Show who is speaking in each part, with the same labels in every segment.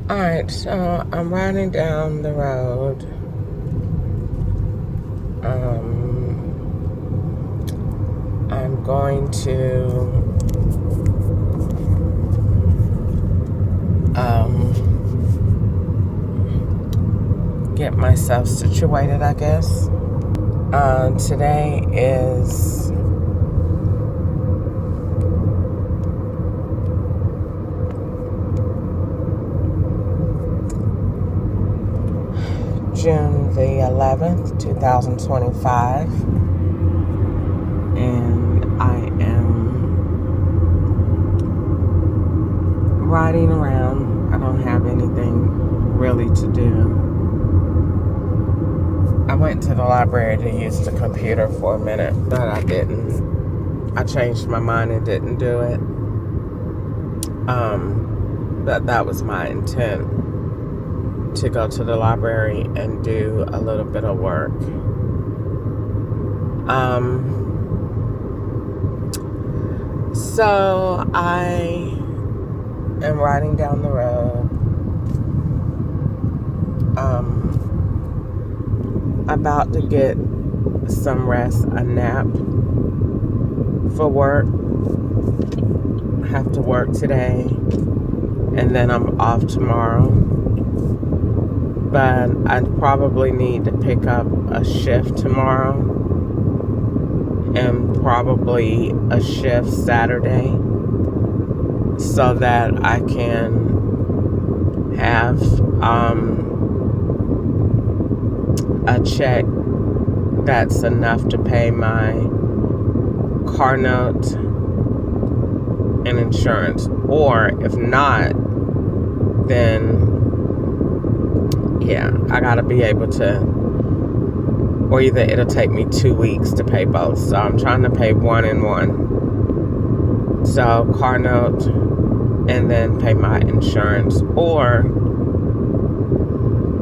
Speaker 1: Alright, so I'm riding down the road. I'm going to get myself situated, I guess. Today is June the 11th, 2025, and I am riding around. I don't have anything really to do. I went to the library to use the computer for a minute, but I didn't. I changed my mind and didn't do it. But that was my intent, to go to the library and do a little bit of work. So I am riding down the road. About to get some rest, a nap for work. I have to work today, and then I'm off tomorrow. But I probably need to pick up a shift tomorrow, and probably a shift Saturday, so that I can have a check that's enough to pay my car note and insurance. Or if not, then yeah, I gotta be able to, or either it'll take me 2 weeks to pay both. So I'm trying to pay one in one. So car note and then pay my insurance, or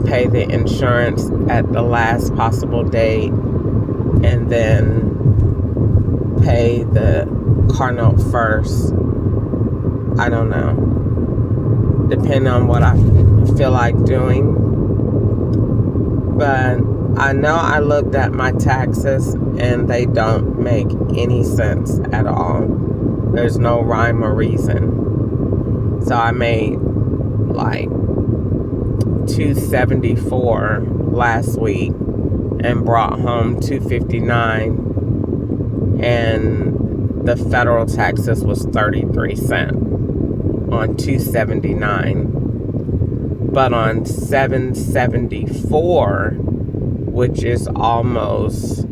Speaker 1: pay the insurance at the last possible date and then pay the car note first. I don't know. Depending on what I feel like doing. But I know I looked at my taxes and they don't make any sense at all. There's no rhyme or reason. So I made like $274 last week and brought home $259, and the federal taxes was 33 cents on $279. But on $774, which is almost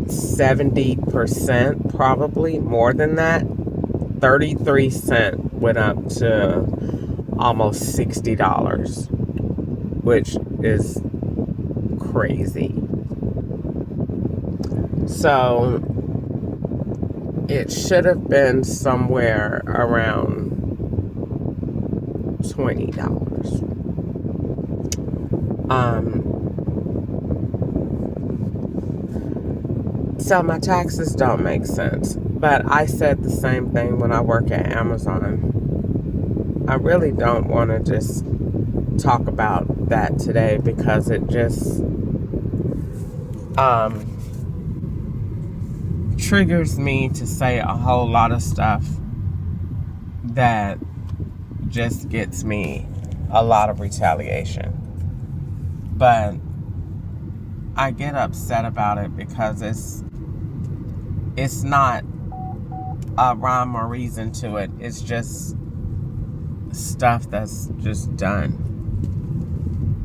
Speaker 1: 70%, probably more than that, 33 cents went up to almost $60, which is crazy. So it should have been somewhere around $20. So my taxes don't make sense. But I said the same thing when I work at Amazon. I really don't want to just talk about that today, because it just triggers me to say a whole lot of stuff that just gets me a lot of retaliation. But I get upset about it because it's not a rhyme or reason to it. It's just stuff that's just done.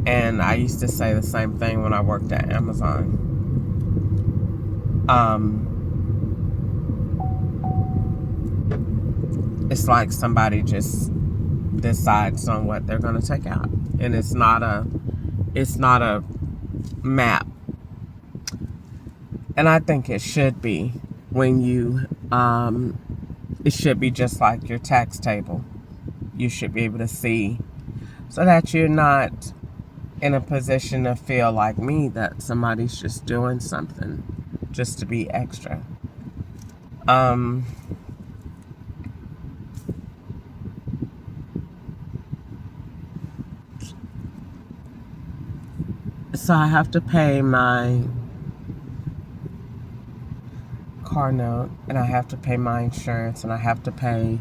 Speaker 1: And I used to say the same thing when I worked at Amazon. It's like somebody just decides on what they're going to take out, and it's not a map. And I think it should be when you it should be just like your tax table. You should be able to see, so that you're not in a position to feel like me, that somebody's just doing something just to be extra. So I have to pay my car note, and I have to pay my insurance, and I have to pay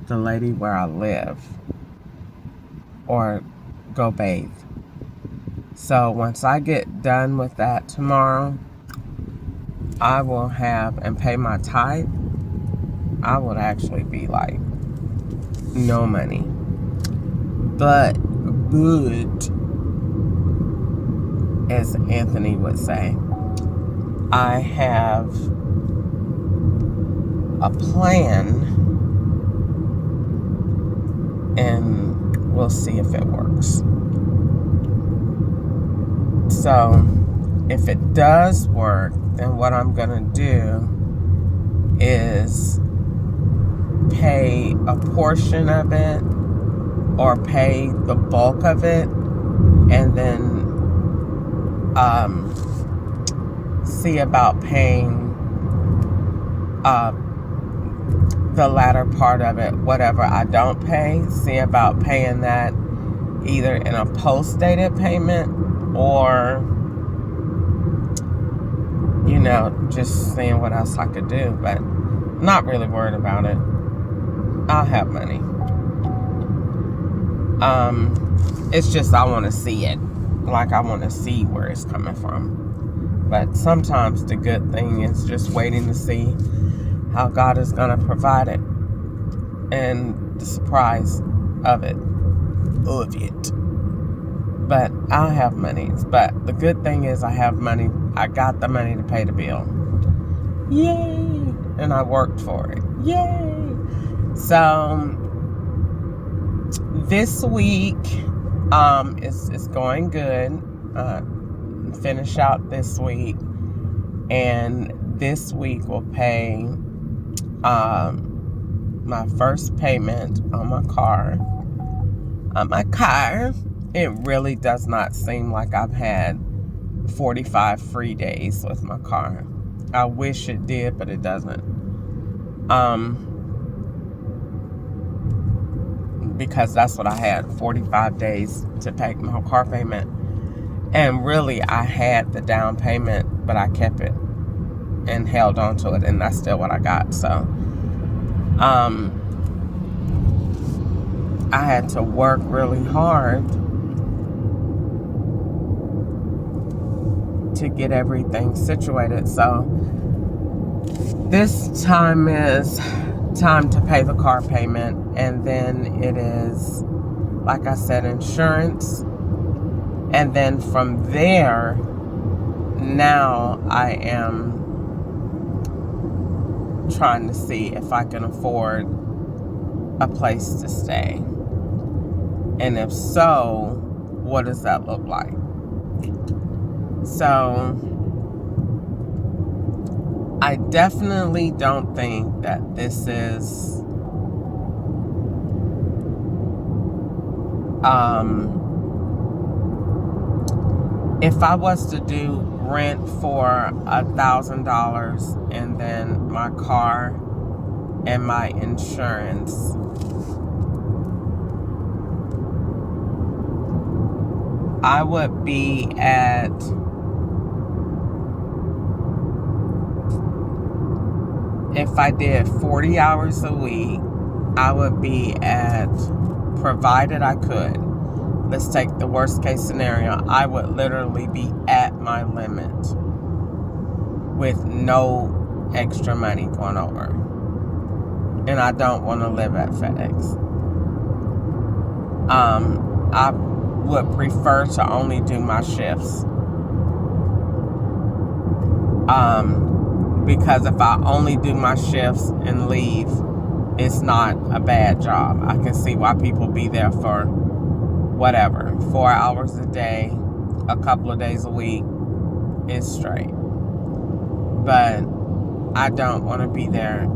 Speaker 1: the lady where I live or go bathe. So once I get done with that tomorrow, I will have and pay my tithe. I would actually be like no money, but good, as Anthony would say. I have a plan, and we'll see if it works. So if it does work, then what I'm gonna do is pay a portion of it or pay the bulk of it, and then see about paying the latter part of it, whatever I don't pay, see about paying that either in a post-dated payment or, you know, just seeing what else I could do. But not really worried about it. I'll have money. It's just I want to see it. Like, I want to see where it's coming from. But sometimes the good thing is just waiting to see how God is going to provide it. And the surprise of it. But I'll have money. But the good thing is I have money. I got the money to pay the bill. Yay! And I worked for it. Yay! So this week is going good. Finish out this week, and this week will pay my first payment on my car. It really does not seem like I've had 45 free days with my car. I wish it did, but it doesn't. Because that's what I had, 45 days to pay my car payment. And really, I had the down payment, but I kept it and held on to it, and that's still what I got. So, I had to work really hard to get everything situated. So, this time is time to pay the car payment, and then it is, like I said, insurance. And then from there, now I am trying to see if I can afford a place to stay. And if so, what does that look like? So, I definitely don't think that this is if I was to do rent for $1,000 and then my car and my insurance, I would be at if I did 40 hours a week, I would be at, provided I could, let's take the worst case scenario, I would literally be at my limit with no extra money going over. And I don't want to live at FedEx. I would prefer to only do my shifts. Because if I only do my shifts and leave, it's not a bad job. I can see why people be there for whatever, 4 hours a day, a couple of days a week is straight. But I don't want to be there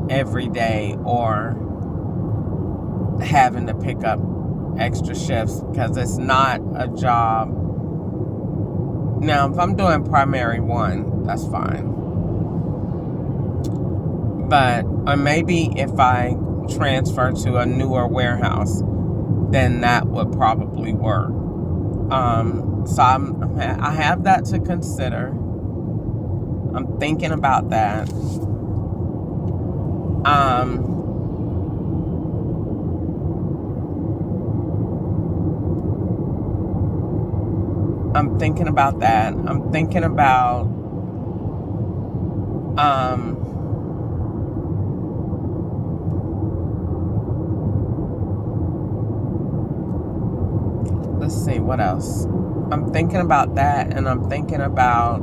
Speaker 1: every day or having to pick up extra shifts, because it's not a job. Now, if I'm doing primary one, that's fine. But, or maybe if I transfer to a newer warehouse, then that would probably work. So I have that to consider. I'm thinking about that. I'm thinking about that. I'm thinking about let's see, what else? I'm thinking about that, and I'm thinking about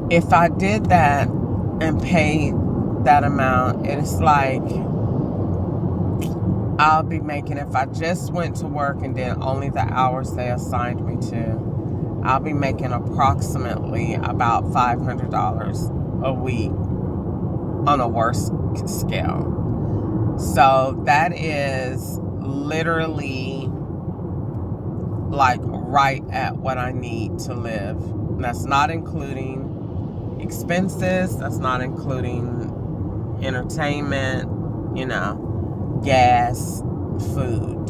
Speaker 1: if I did that and paid that amount, it's like I'll be making, if I just went to work and did only the hours they assigned me to, I'll be making approximately about $500 a week on a worst scale. So that is literally like right at what I need to live. And that's not including expenses, that's not including entertainment, gas, food,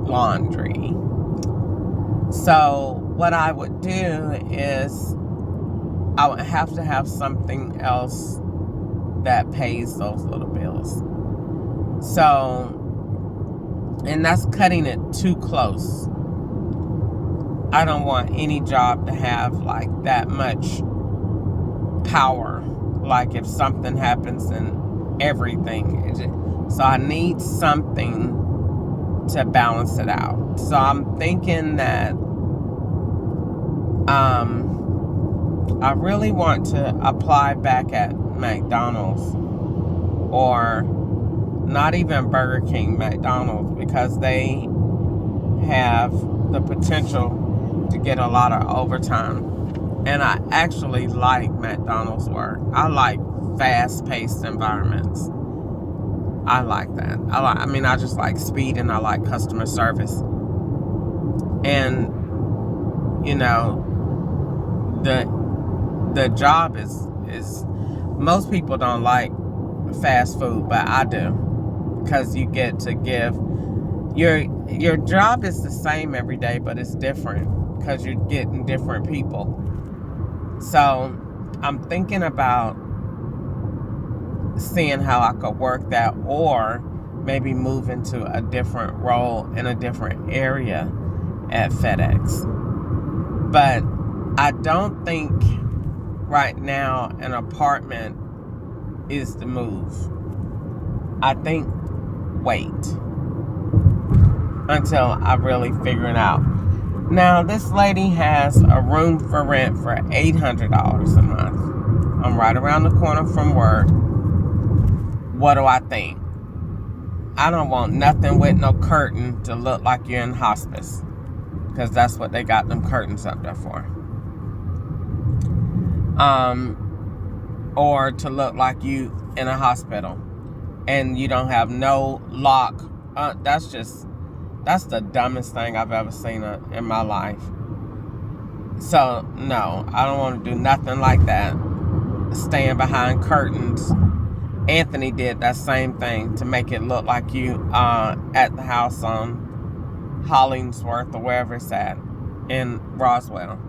Speaker 1: laundry. So what I would do is I would have to have something else that pays those little bills. So, and that's cutting it too close. I don't want any job to have like that much power. Like if something happens and everything. So I need something to balance it out. So I'm thinking that I really want to apply back at McDonald's, or not even Burger King, McDonald's, because they have the potential to get a lot of overtime. And I actually like McDonald's work. I like fast-paced environments. I like that. I just like speed, and I like customer service. And the job is most people don't like fast food, but I do, because you get to give your job is the same every day, but it's different because you're getting different people. So I'm thinking about seeing how I could work that, or maybe move into a different role in a different area at FedEx. But I don't think right now an apartment is the move. I think wait until I really figure it out. Now, this lady has a room for rent for $800 a month. I'm right around the corner from work. What do I think? I don't want nothing with no curtain to look like you're in hospice, because that's what they got them curtains up there for. Or to look like you in a hospital and you don't have no lock. That's the dumbest thing I've ever seen in my life. So no, I don't want to do nothing like that. Staying behind curtains. Anthony did that same thing to make it look like you at the house on Hollingsworth or wherever it's at in Roswell.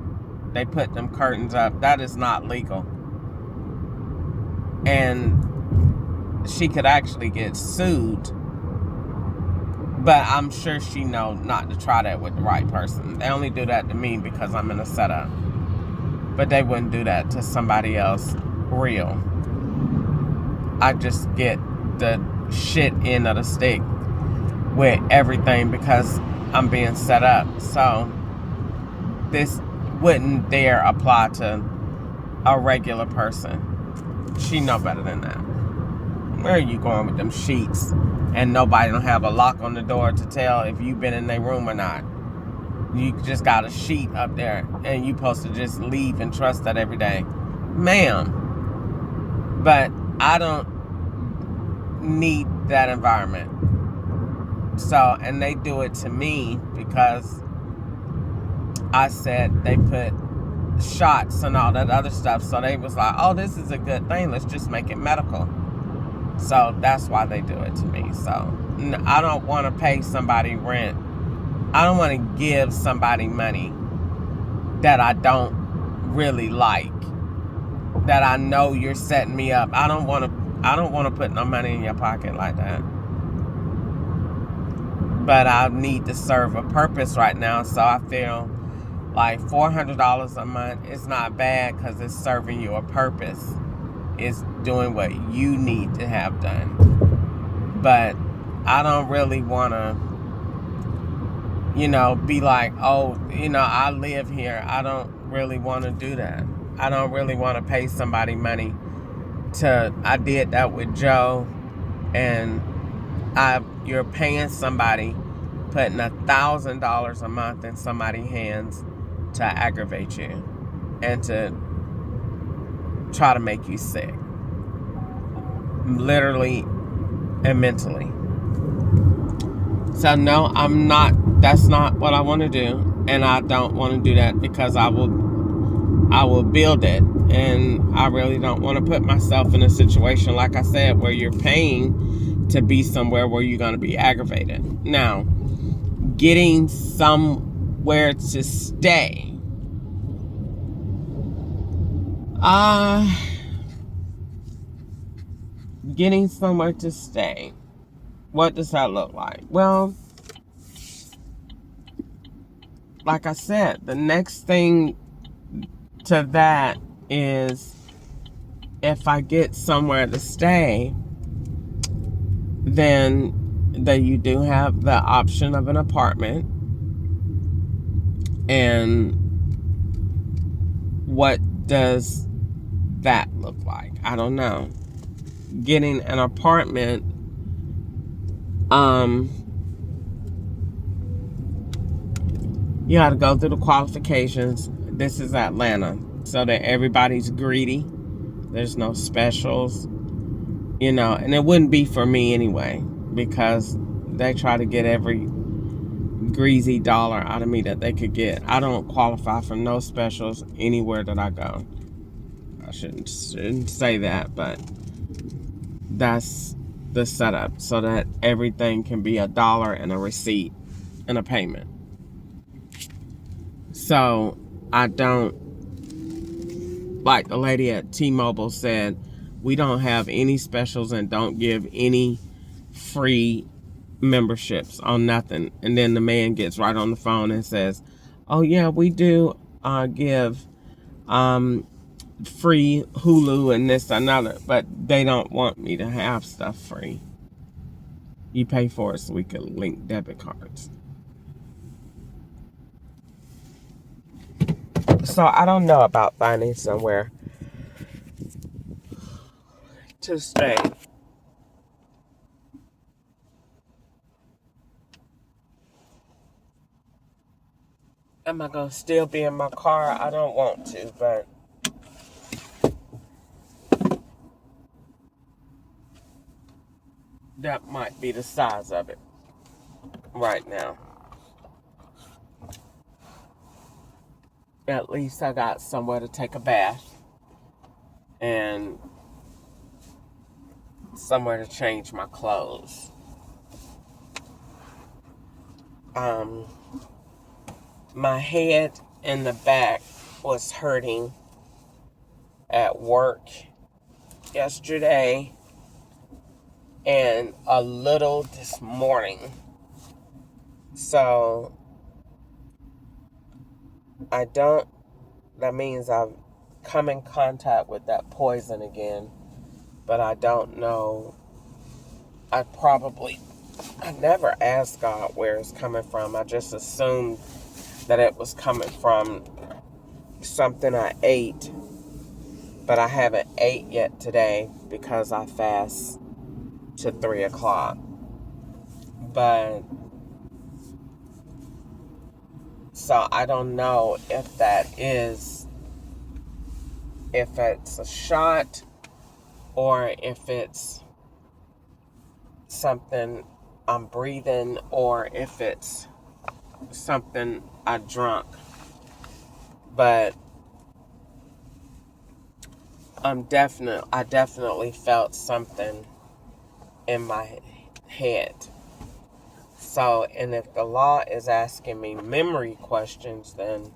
Speaker 1: They put them curtains up. That is not legal. And she could actually get sued. But I'm sure she knows not to try that with the right person. They only do that to me because I'm in a setup. But they wouldn't do that to somebody else real. I just get the shit end of the stick with everything because I'm being set up. So this wouldn't dare apply to a regular person. She know better than that. Where are you going with them sheets and nobody don't have a lock on the door to tell if you've been in their room or not? You just got a sheet up there and you supposed to just leave and trust that every day. Ma'am. But I don't need that environment. So, and they do it to me because I said they put shots and all that other stuff. So they was like, oh, this is a good thing. Let's just make it medical. So that's why they do it to me. So I don't want to pay somebody rent. I don't want to give somebody money that I don't really like, that I know you're setting me up. I don't want to put no money in your pocket like that. But I need to serve a purpose right now, so I feel like $400 a month is not bad because it's serving you a purpose. It's doing what you need to have done. But I don't really want to, be like, oh, I live here. I don't really want to do that. I don't really want to pay somebody money I did that with Joe, and you're paying somebody, putting $1,000 a month in somebody's hands to aggravate you and to try to make you sick, literally and mentally. So no, that's not what I want to do, and I don't want to do that because I will build it, and I really don't want to put myself in a situation, like I said, where you're paying to be somewhere where you're going to be aggravated. Now, getting somewhere to stay. Getting somewhere to stay. What does that look like? Well, like I said, the next thing to that is if I get somewhere to stay, then you do have the option of an apartment. And what does that look like? I don't know. Getting an apartment, you got to go through the qualifications. This is Atlanta, so that everybody's greedy. There's no specials, and it wouldn't be for me anyway, because they try to get every greasy dollar out of me that they could get. I don't qualify for no specials anywhere that I go. I shouldn't say that, but that's the setup, so that everything can be $1 and a receipt and a payment. So I don't, like the lady at T-Mobile said, we don't have any specials and don't give any free memberships on nothing. And then the man gets right on the phone and says, oh yeah, we do give free Hulu and this and another, but they don't want me to have stuff free. You pay for it so we can link debit cards. So I don't know about finding somewhere to stay. Am I going to still be in my car? I don't want to, but that might be the size of it right now. At least I got somewhere to take a bath and somewhere to change my clothes. My head and the back was hurting at work yesterday and a little this morning. So that means I've come in contact with that poison again, but I don't know. I never asked God where it's coming from. I just assumed that it was coming from something I ate, but I haven't ate yet today because I fast to 3 o'clock. But so I don't know if it's a shot or if it's something I'm breathing or if it's something I drunk. But I definitely felt something in my head. So, and if the law is asking me memory questions, then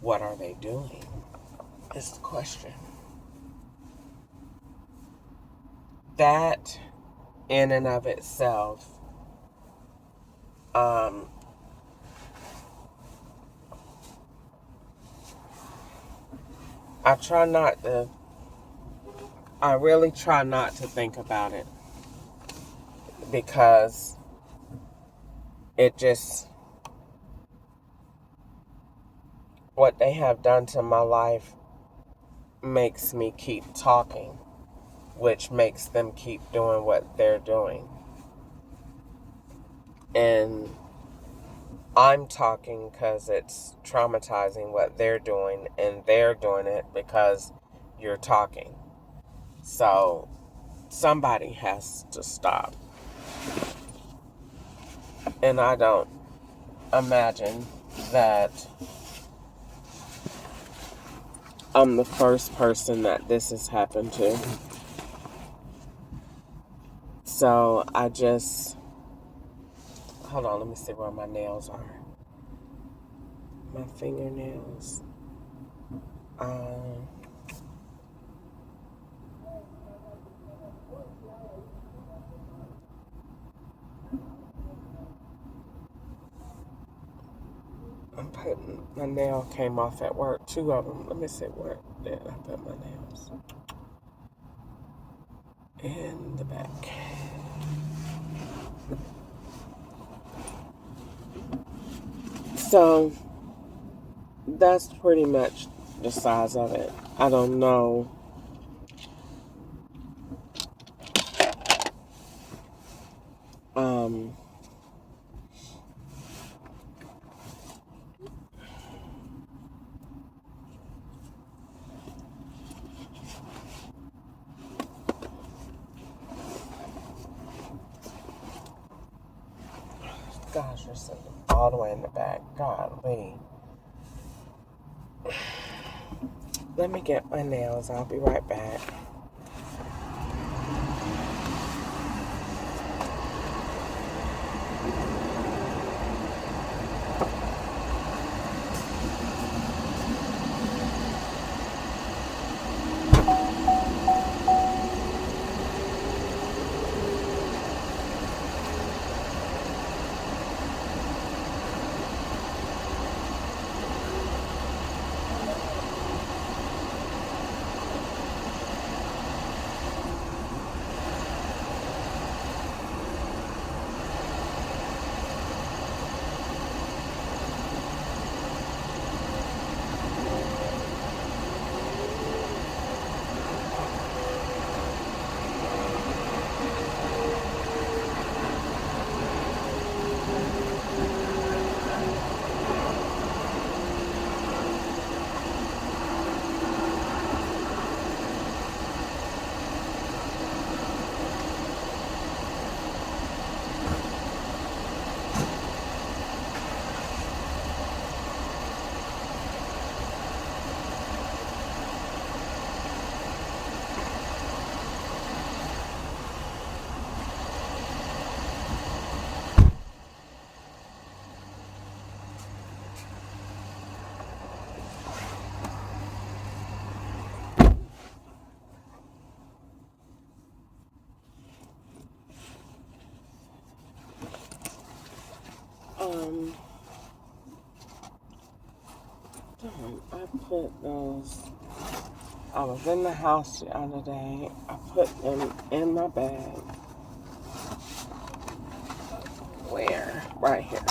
Speaker 1: what are they doing? Is the question. That, in and of itself, I try not to, I really try not to think about it, because it just, what they have done to my life makes me keep talking, which makes them keep doing what they're doing. And I'm talking because it's traumatizing what they're doing, and they're doing it because you're talking. So somebody has to stop. And I don't imagine that I'm the first person that this has happened to. So I just, hold on, let me see where my nails are. My fingernails. Um, I'm putting, my nail came off at work. 2 of them. Let me see where did I put my nails. In the back. So that's pretty much the size of it. I don't know. Um, Gosh, you're sitting all the way in the back. Golly. Let me get my nails. I'll be right back. Um, I put those. I was in the house the other day. I put them in my bag. Where? Right here.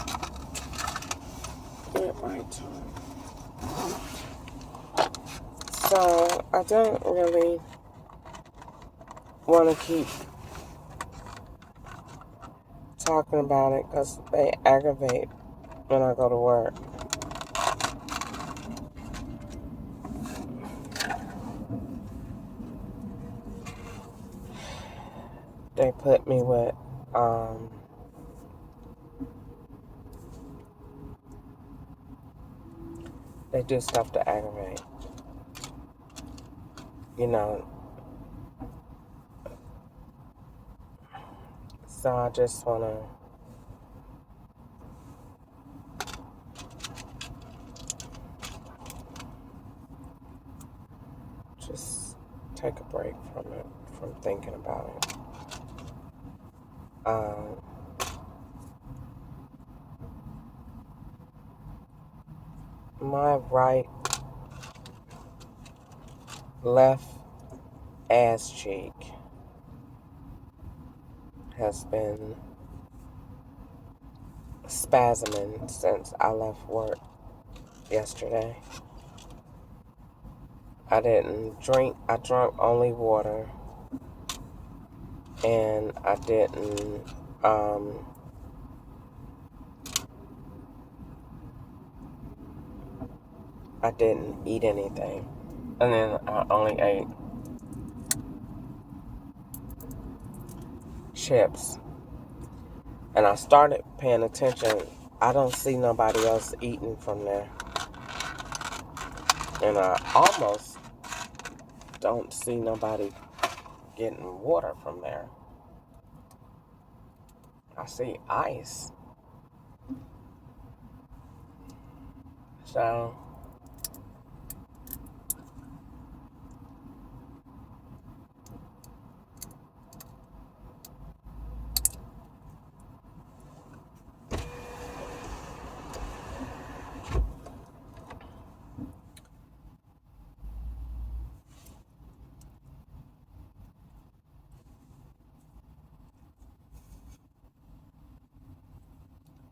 Speaker 1: Get right to it. So I don't really want to keep talking about it because they aggravate when I go to work. They put me with, they do stuff to aggravate. You know, So I just want to just take a break from it, from thinking about it. My left ass cheek has been spasming since I left work yesterday. I didn't drink. I drank only water, and I didn't eat anything, and then I only ate chips. And I started paying attention. I don't see nobody else eating from there, and I almost don't see nobody getting water from there. I see ice. So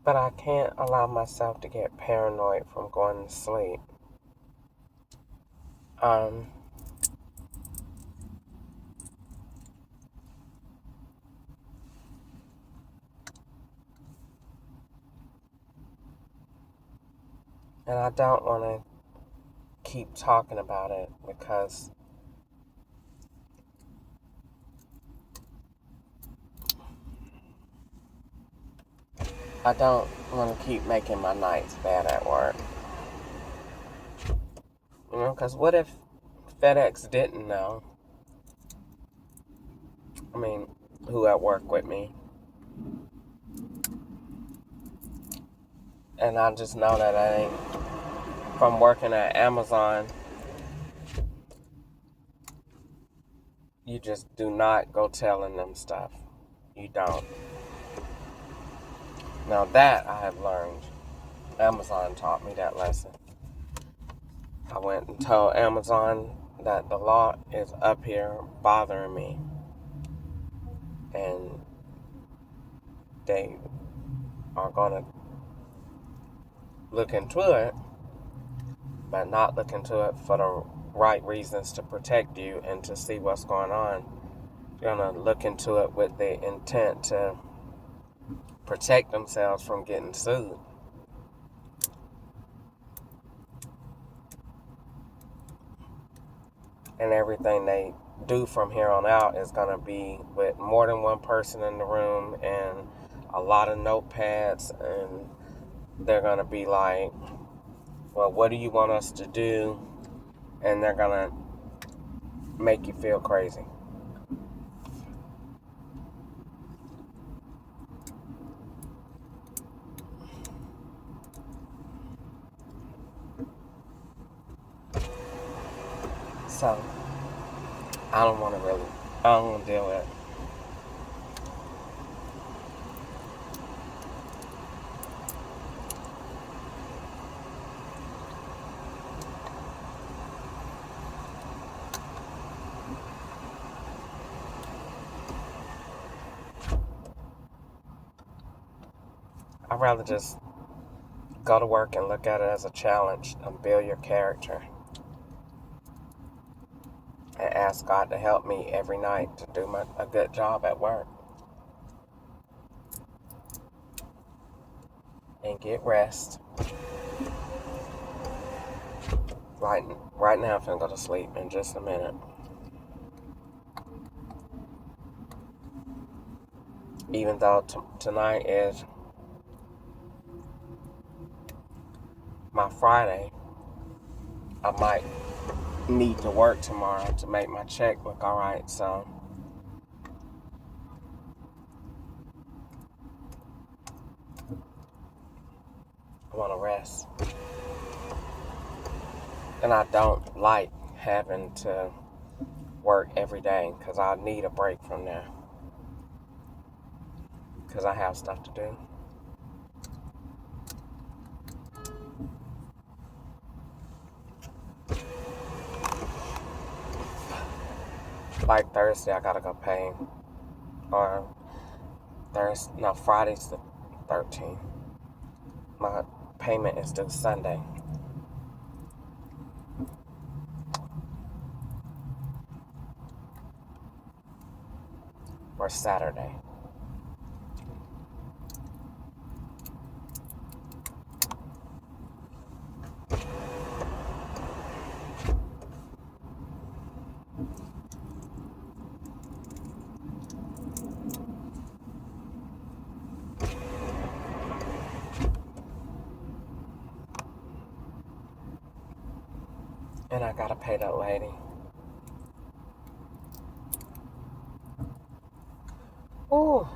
Speaker 1: but I can't allow myself to get paranoid from going to sleep. And I don't want to keep talking about it because I don't want to keep making my nights bad at work. You know, because what if FedEx didn't know? I mean, who at work with me. And I just know that I ain't, from working at Amazon, you just do not go telling them stuff. You don't. Now that I have learned, Amazon taught me that lesson. I went and told Amazon that the law is up here bothering me. And they are going to look into it, but not look into it for the right reasons to protect you and to see what's going on. They're going to look into it with the intent to protect themselves from getting sued. And everything they do from here on out is going to be with more than one person in the room and a lot of notepads, and they're going to be like, well, what do you want us to do? And they're going to make you feel crazy. So, I don't want to deal with it. I'd rather just go to work and look at it as a challenge and build your character. And ask God to help me every night to do a good job at work. And get rest. Right now I'm finna go to sleep in just a minute. Even though tonight is my Friday, I might need to work tomorrow to make my check look alright, so I want to rest. And I don't like having to work every day because I need a break from there because I have stuff to do. Like Thursday, I gotta go pay. Or Friday's the 13th. My payment is due Sunday. Or Saturday. And I gotta pay that lady. Ooh.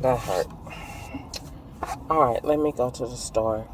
Speaker 1: That hurt. Alright, let me go to the store.